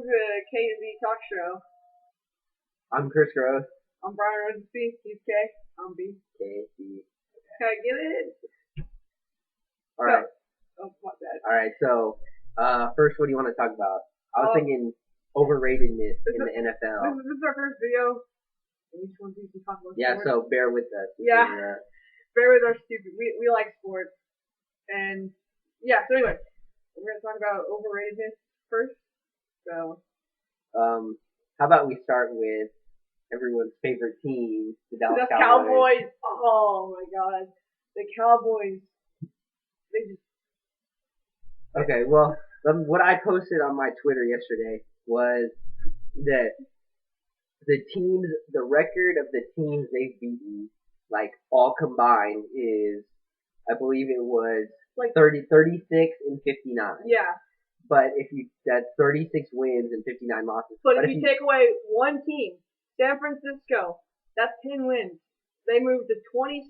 to K&B Talk Show. I'm Chris Gross. I'm Brian Rosensby. He's K. I'm B. K, B. Can I get it? All right. Oh, my bad. All right. So, first, what do you want to talk about? I was thinking overratedness in the NFL. This is our first video. We just want to talk about sports. So bear with us. Yeah. Bear with our stupid. We like sports. And, yeah, so anyway, we're going to talk about overratedness first. So, how about we start with everyone's favorite team, the Dallas Cowboys. Oh my God, the Cowboys. They just. Okay, well, what I posted on my Twitter yesterday was that the record of the teams they've beaten, like all combined, is, I believe it was like 36 and 59. Yeah. But that's 36 wins and 59 losses. But if you take away one team, San Francisco, that's 10 wins. They moved to 26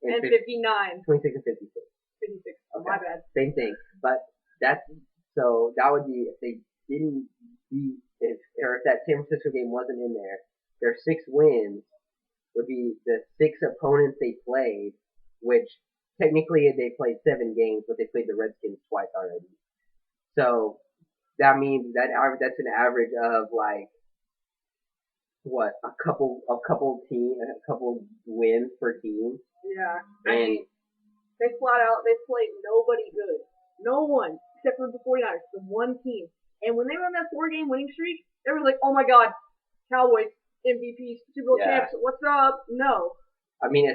and 59. 26 and 56. 56. Oh, okay. My bad. Same thing. But that would be if they didn't beat, if that San Francisco game wasn't in there, their 6 wins would be the 6 opponents they played, which technically they played 7 games, but they played the Redskins twice already. So that means that's an average of like what, a couple wins per team. Yeah. And they flat out played nobody good. No one except for the 49ers, the one team. And when they were on that 4-game winning streak, they were like, "Oh my God, Cowboys MVPs, Super Bowl champs, what's up?" No. I mean,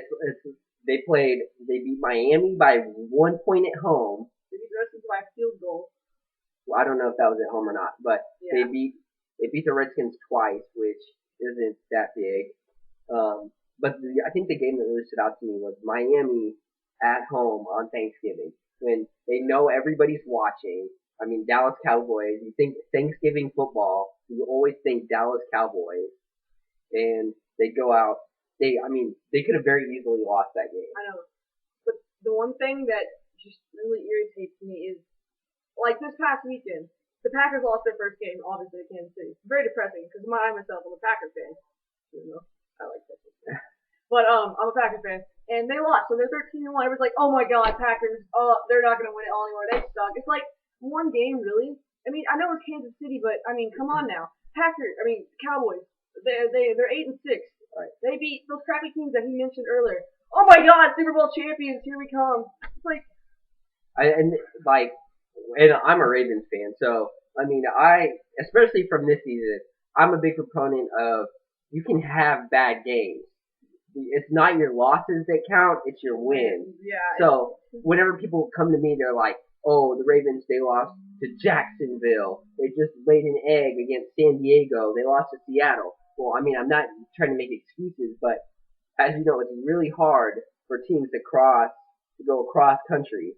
they beat Miami by 1 point at home. They beat the Redskins by a field goal. Well, I don't know if that was at home or not, but they beat the Redskins twice, which isn't that big. But I think the game that really stood out to me was Miami at home on Thanksgiving, when they know everybody's watching. I mean, Dallas Cowboys, you think Thanksgiving football, you always think Dallas Cowboys, and they go out. They could have very easily lost that game. I know. But the one thing that just really irritates me is, like this past weekend, the Packers lost their first game, obviously, at Kansas City. It's very depressing because I myself am a Packers fan. You know, I like that. But I'm a Packers fan, and they lost, so they're 13-1. Everyone's like, "Oh my God, Packers! Oh, they're not gonna win it all anymore. They suck." It's like one game, really. I mean, I know it's Kansas City, but I mean, come on now, Cowboys. They're 8-6. Right. They beat those crappy teams that he mentioned earlier. Oh my God, Super Bowl champions! Here we come. It's like, and I'm a Ravens fan, so, I mean, especially from this season, I'm a big proponent of, you can have bad games. It's not your losses that count, it's your wins. Yeah. So, whenever people come to me, they're like, "Oh, the Ravens, they lost to Jacksonville. They just laid an egg against San Diego. They lost to Seattle." Well, I mean, I'm not trying to make excuses, but as you know, it's really hard for teams to go across country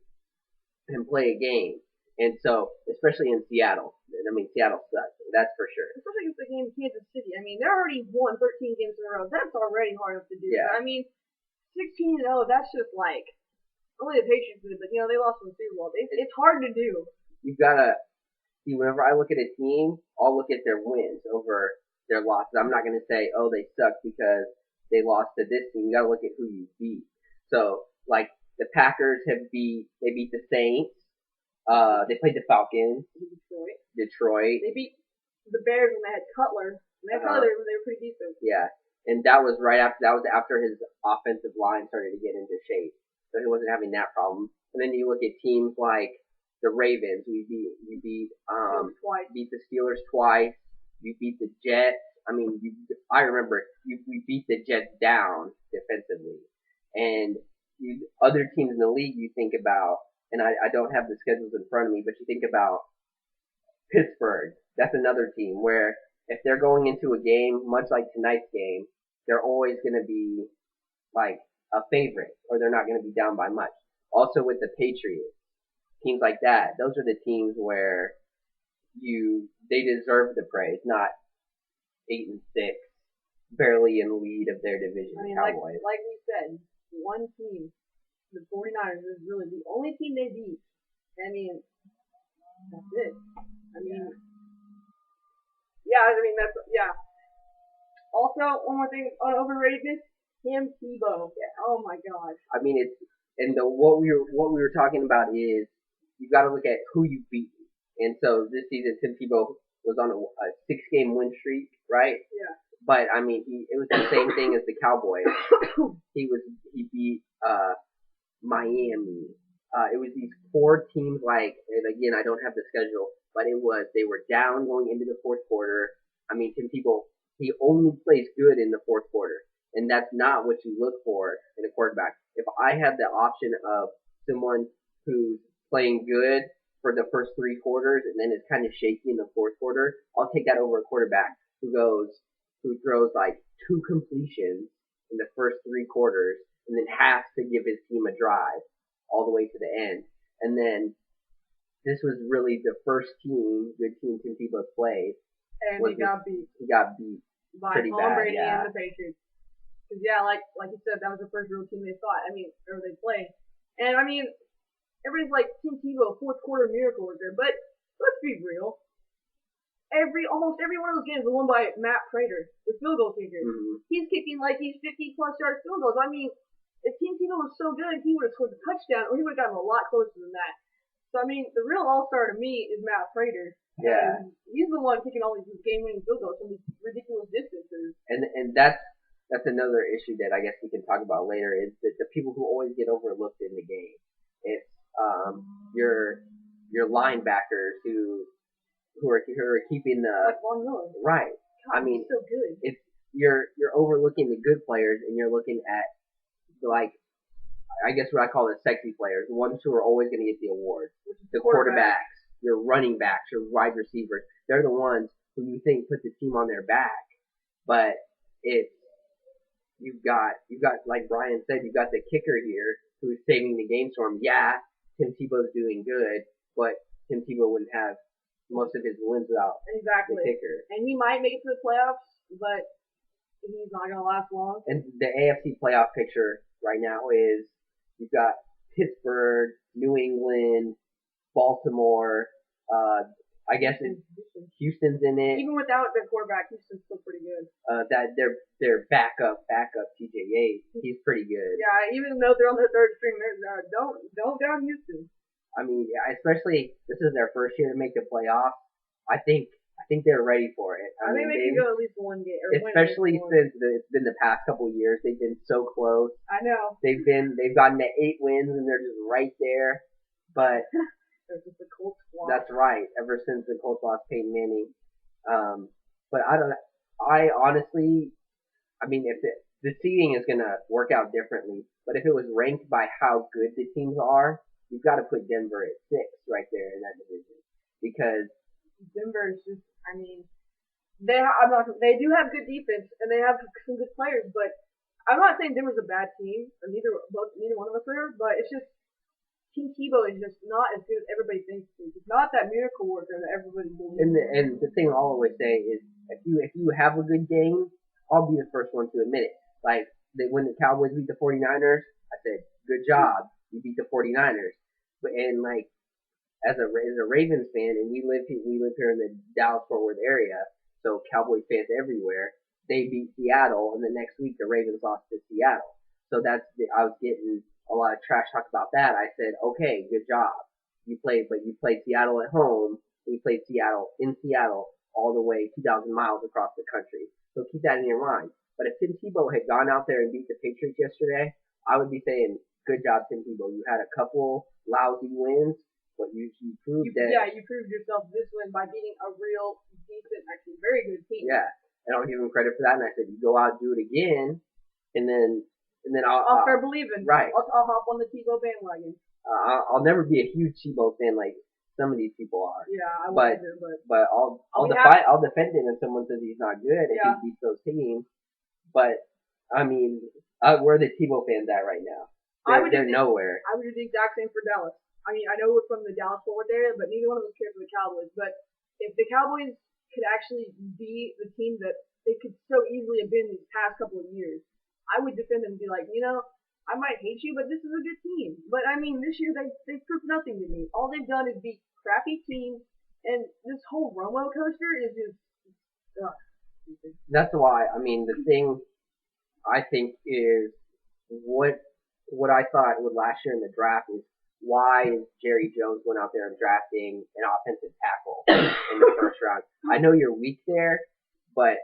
and play a game. And so, especially in Seattle. I mean, Seattle sucks. That's for sure. Especially against the game in Kansas City. I mean, they're already won 13 games in a row. That's already hard enough to do. Yeah. I mean, 16-0, that's just like, only the Patriots did it, but, you know, they lost in the Super Bowl. It's hard to do. You've got to see, whenever I look at a team, I'll look at their wins over their losses. I'm not going to say, "Oh, they suck because they lost to this team." You got to look at who you beat. So, like, the Packers beat the Saints. They played the Falcons. Detroit. They beat the Bears when they had Cutler. And they were pretty decent. Yeah. And that was after his offensive line started to get into shape. So he wasn't having that problem. And then you look at teams like the Ravens. You beat the Steelers twice. You beat the Jets. I mean, I remember we beat the Jets down defensively. And other teams in the league you think about, and I don't have the schedules in front of me, but you think about Pittsburgh. That's another team where if they're going into a game, much like tonight's game, they're always going to be like a favorite, or they're not going to be down by much. Also with the Patriots, teams like that, those are the teams where they deserve the praise, not 8-6, barely in lead of their division. I mean, Cowboys. like we said, one team, the 49ers, is really the only team they beat. I mean, that's it. I mean, Yeah, I mean yeah. Also, one more thing on overratedness, Tim Tebow. Yeah. Oh my god. I mean, it's and what we were talking about is you got to look at who you beat. And so this season, Tim Tebow was on a 6-game win streak, right? Yeah. But I mean, it was the same thing as the Cowboys. He beat Miami. It was these 4 teams, like, and again, I don't have the schedule, but they were down going into the fourth quarter. I mean, Tim Tebow, he only plays good in the fourth quarter, and that's not what you look for in a quarterback. If I had the option of someone who's playing good for the first 3 quarters and then is kind of shaky in the fourth quarter, I'll take that over a quarterback who throws like 2 completions in the first 3 quarters and then has to give his team a drive all the way to the end. And then this was really the first good team Tim Tebow played. And he got beat. He got beat by pretty Tom bad, Brady yeah. and the Patriots. Because yeah, like you said, that was the first real team they fought. I mean, or they played. And I mean, everybody's like Tim Tebow, fourth quarter miracle worker, but let's be real. Almost every one of those games was won by Matt Prater, the field goal kicker. Mm-hmm. He's kicking like these 50-plus yard field goals. I mean, if Tim Tebow was so good, he would have scored a touchdown, or he would have gotten a lot closer than that. So I mean, the real all-star to me is Matt Prater. Yeah, and he's the one kicking all these game-winning field goals from these ridiculous distances. And that's another issue that I guess we can talk about later is that the people who always get overlooked in the game. It's your linebackers who are keeping the like Von Miller. Right. God, I mean, he's so good. It's you're overlooking the good players and you're looking at like I guess what I call the sexy players, the ones who are always going to get the awards, the quarterbacks, your running backs, your wide receivers. They're the ones who you think put the team on their back, but it's you've got like Brian said, you've got the kicker here who's saving the game for him. Yeah, Tim Tebow's doing good, but Tim Tebow wouldn't have most of his wins without the kicker. And he might make it to the playoffs, but he's not going to last long. And the AFC playoff picture right now is you've got Pittsburgh, New England, Baltimore, I guess Houston's in it. Even without their quarterback, Houston's still pretty good. That their backup TJ Yates, he's pretty good. Yeah, even though they're on their third string, don't down Houston. I mean, especially this is their first year to make the playoffs. I think they're ready for it. I think they can go at least one game. Especially since it's been the past couple of years, they've been so close. I know. They've gotten to 8 wins and they're just right there. But they're just the Colts lost. That's right. Ever since the Colts lost Peyton Manning, but I honestly, I mean, if the seeding is gonna work out differently, but if it was ranked by how good the teams are, you've got to put Denver at 6 right there in that division because Denver is just, I mean, they do have good defense and they have some good players, but I'm not saying Denver's a bad team, or neither one of us are, but it's just Tim Tebow is just not as good as everybody thinks he is. He's not that miracle worker that everybody believes. And the thing I'll always say is if you have a good game, I'll be the first one to admit it. Like when the Cowboys beat the 49ers, I said, good job, you beat the 49ers. And like as a Ravens fan, and we live here in the Dallas-Fort Worth area, so Cowboys fans everywhere. They beat Seattle, and the next week the Ravens lost to Seattle. So I was getting a lot of trash talk about that. I said, okay, good job. You played Seattle at home. We played Seattle in Seattle all the way 2,000 miles across the country. So keep that in your mind. But if Tim Tebow had gone out there and beat the Patriots yesterday, I would be saying, good job, Tim Tebow. You had a couple lousy wins, but you proved that. Yeah, you proved yourself this win by beating a real decent, actually very good team. Yeah, and I'll give him credit for that. And I said, you go out, do it again, and then I'll start believing. Right. I'll hop on the Tebow bandwagon. I'll never be a huge Tebow fan like some of these people are. Yeah, I wouldn't either, but I'll defend him if someone says he's not good if he beats those teams. But I mean, where are the Tebow fans at right now? They're nowhere. I would do the exact same for Dallas. I mean, I know we're from the Dallas-Fort Worth area, but neither one of us care for the Cowboys. But if the Cowboys could actually be the team that they could so easily have been these past couple of years, I would defend them and be like, I might hate you, but this is a good team. But I mean, this year they've proved nothing to me. All they've done is beat crappy teams, and this whole Romo coaster is just That's why, I mean, the thing I think is what I thought with last year in the draft is why is Jerry Jones going out there and drafting an offensive tackle in the first round? I know you're weak there, but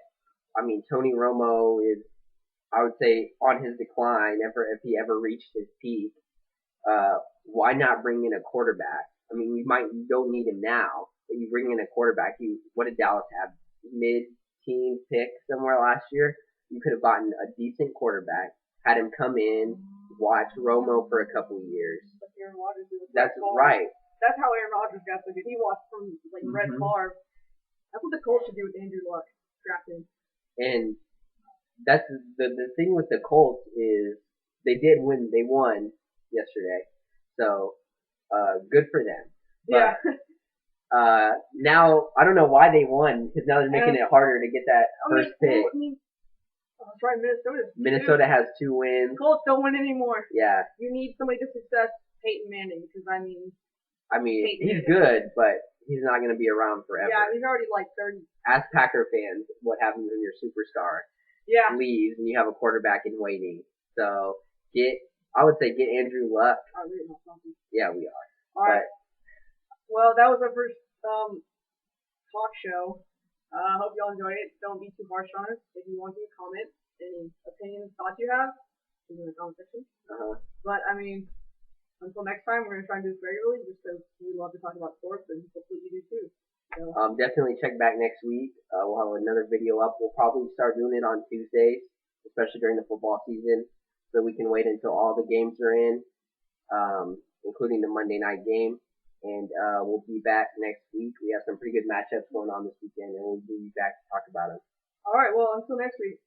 I mean, Tony Romo is, I would say, on his decline. If he ever reached his peak, why not bring in a quarterback? I mean, you don't need him now, but you bring in a quarterback. What did Dallas have? Mid-teen pick somewhere last year. You could have gotten a decent quarterback, had him come in, watch Romo for a couple of years. Like Aaron Rodgers did with That's Brett Favre. right. That's how Aaron Rodgers got so good. He watched from Brett Favre. That's what the Colts should do with Andrew Luck drafting. And that's the thing with the Colts is they won yesterday. So good for them. But, yeah. Now I don't know why they won because now they're making it harder to get that first pick. That's right, Minnesota has 2 wins. Colts don't win anymore. Yeah. You need somebody to success Peyton Manning because I mean he's good, but he's not going to be around forever. Yeah, he's already 30. Ask Packer fans what happens when your superstar leaves and you have a quarterback in waiting. So I would say get Andrew Luck. Yeah, we are. All right. Well, that was our first talk show. I hope y'all enjoyed it. Don't be too harsh on us. If you want to comment any opinions, thoughts you have, leave in the comment section. But I mean, until next time, we're gonna try and do this regularly, just because we love to talk about sports, and hopefully you do too. So. Definitely check back next week. We'll have another video up. We'll probably start doing it on Tuesdays, especially during the football season, so we can wait until all the games are in, including the Monday night game. And we'll be back next week. We have some pretty good matchups going on this weekend, and we'll be back to talk about them. All right. Well, until next week.